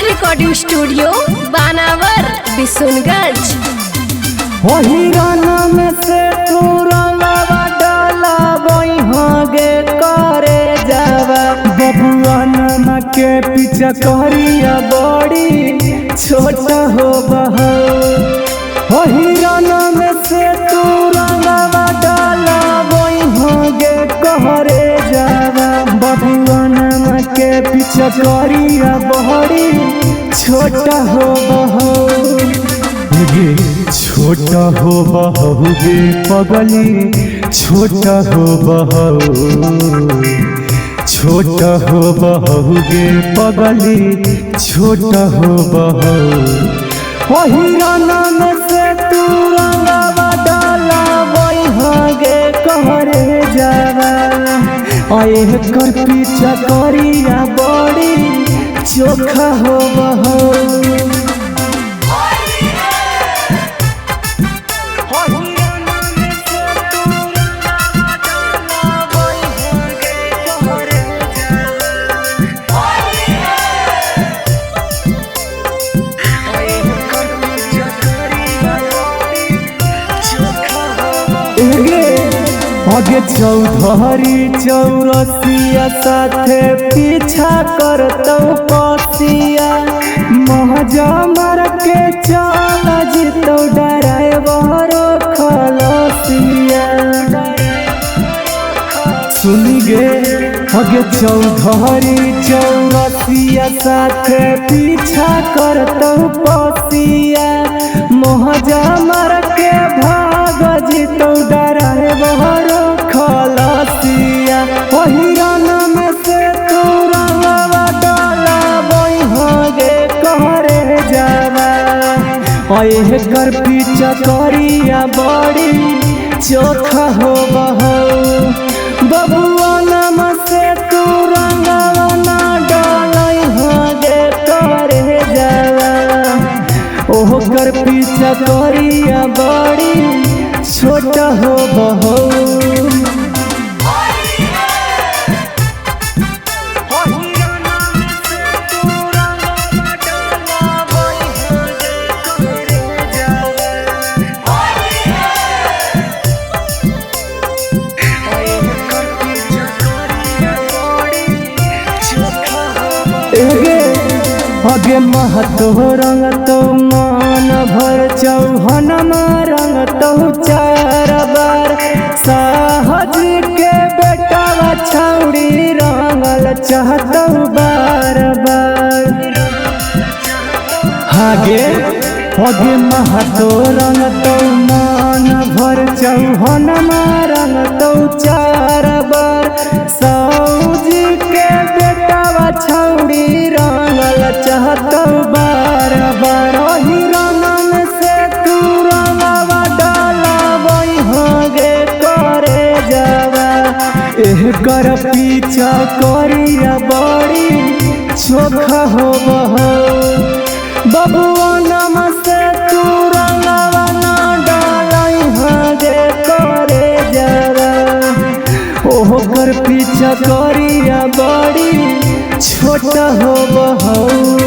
Recording studio बानावर बिशुनगंज। वही गाना में से तू रंगवा डाला वही गे करे जावा बबुआ नामा के पीछा करिया बड़ी छोटा हो बहो। वही गाना में से तू रंगवा डाला वही गे करे जावा बबुआ नामा के पीछा करिया बड़ी छोटा हो बहो। छोटा हो बहू गे पगली छोटा हो बहू, छोटा हो बहू गे पगली छोटा हो बहू। वही गाना में से तू रंगवा डाला वही गे कहरे जावा आए कर पीछा करिया बड़ी चोखा हो बहू। आगे चौधरी चौरसिया साथे पीछा करतौ पसिया महजा मार के चल जितौ ड्राइवर खलसिया। सुनी गे आगे चौधरी चौरसिया साथे पीछा करतौ पसिया महजा मार के भाग जितौ ड्राइवर खलसिया। वही गाना में से तू रंगवा डाला वही गे कहरे जावा आए कर पीछा करिया बड़ी चोखा हो बहू। बबुआ नामा से तू रंगवा ना डाला गे कहरे जावा ओह कर पीछा करिया बड़ी छोटा हो बहू। आगे महतो रंग तो मान भर चौहन रंग तो चार बार साहज के बेटा छौड़ी रंगल चाहतो बार बार। आगे आगे महतो रंग तो मान भर चौहन रंग तो चार बार साहज के बेटा छौड़ी रंगल चाहतो बार बार। वही रंगन से तू रंगवा डाला वही गे करे जावा एह कर पीछा करिया बड़ी चोखा हो बहू। बबुआ नामा से तू रंगवा ना डाला गे करे जावा ओह कर पीछा करिया बड़ी छोटा हो बहू।